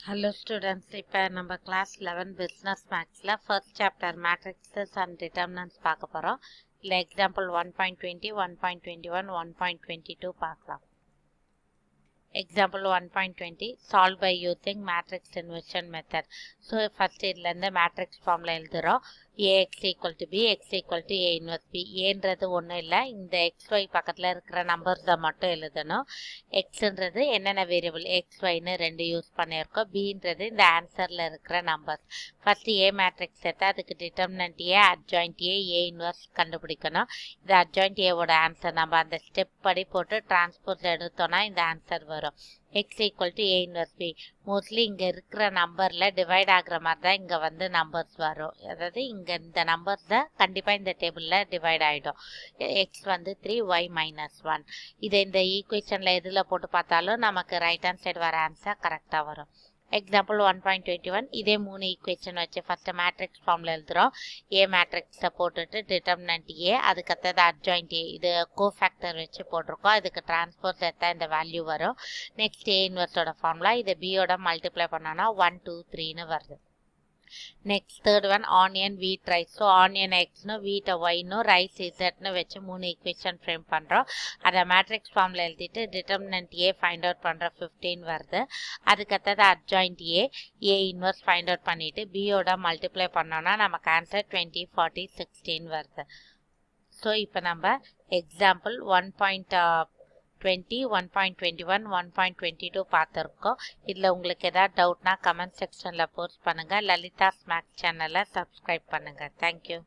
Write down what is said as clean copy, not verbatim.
Hello students, இப்போ நம்ம class 11 business mathsல first chapter matrices and determinants பார்க்க போறோம். இல்ல example 1.20, 1.21, 1.22 பார்க்கலாம். Example 1.20 solve by using matrix inversion method. So first இதுல இருந்து matrix formula எழுதுறோம். ax equal to b, x equal to a inverse b. ஏன்றது ஒன்றும் இல்லை, இந்த xy பக்கத்தில் இருக்கிற நம்பர்ஸை மட்டும் எழுதணும். எக்ஸ்ன்றது என்னென்ன வேரியபிள் xyன்னு ரெண்டு யூஸ் பண்ணியிருக்கோம். பின்றது இந்த ஆன்சரில் இருக்கிற நம்பர்ஸ். ஃபர்ஸ்ட் ஏ மேட்ரிக்ஸ் எடுத்து அதுக்கு determinant A, adjoint A, A inverse கண்டுபிடிக்கணும். இது அட்ஜாயிண்ட் ஏவோட ஆன்சர். நம்ம அந்த ஸ்டெப் படி போட்டு டிரான்ஸ்போஸ் எடுத்தோம்னா இந்த ஆன்சர் வரும். x equal to a inverse b. Mostly இங்கே இருக்கிற நம்பரில் டிவைட் ஆகிற மாதிரி தான் இங்கே வந்து நம்பர்ஸ் வரும். அதாவது இங்கே இந்த நம்பர்ஸ் தான் கண்டிப்பாக இந்த டேபிளில் டிவைட் ஆகிடும். x வந்து 3, y -1. இதை இந்த ஈக்குவேஷனில் எதில் போட்டு பார்த்தாலும் நமக்கு ரைட் ஹேண்ட் சைடு வர ஆன்சர் கரெக்டாக வரும். எக்ஸாம்பிள் 1.21 இதே மூணு ஈக்குவேஷன் வச்சு ஃபர்ஸ்ட் மேட்ரிக்ஸ் ஃபார்மில் எழுதுகிறோம். ஏ மேட்ரிக்ஸை போட்டுட்டு டிட்டர்மினன்ட் ஏ, அதுக்கடுத்தது அட்ஜாயிண்ட் ஏ, இது கோஃபேக்டர் வச்சு போட்டிருக்கோம். இதுக்கு டிரான்ஸ்போஸ் எடுத்தால் இந்த வேல்யூ வரும். நெக்ஸ்ட் ஏ இன்வர்ஸோட ஃபார்முலா, இதை பியோட மல்டிப்ளை பண்ணோன்னா 1, 2, 3ன்னு வருது. நெக்ஸ்ட் தேர்ட் ஒன் ஆனியன் வீட் ரைஸ். ஸோ ஆனியன் எக்ஸ்னு வீட்டை ஒய்னும் ரைஸ் இசட்னு வச்சு மூணு ஈக்குவேஷன் ஃப்ரேம் பண்ணுறோம். அதை மேட்ரிக்ஸ் ஃபார்மில் எழுதிட்டு டிட்டர்மினன்ட் ஏ ஃபைண்ட் அவுட் பண்ணுற 15 வருது. அதுக்கடுத்தது adjoint A, A inverse find out பண்ணிவிட்டு பியோட மல்டிப்ளை பண்ணோன்னா நமக்கு ஆன்சர் 20, 40, 16 வருது. ஸோ இப்போ நம்ம எக்ஸாம்பிள் 1.20, 1.21, 1.22 பார்த்துருக்கோம். இதில் உங்களுக்கு ஏதாவது டவுட்னா கமெண்ட் செக்ஷனில் போஸ்ட் பண்ணுங்கள். லலிதா மேத்ஸ் சேனலை சப்ஸ்கிரைப் பண்ணுங்கள். தேங்க்யூ.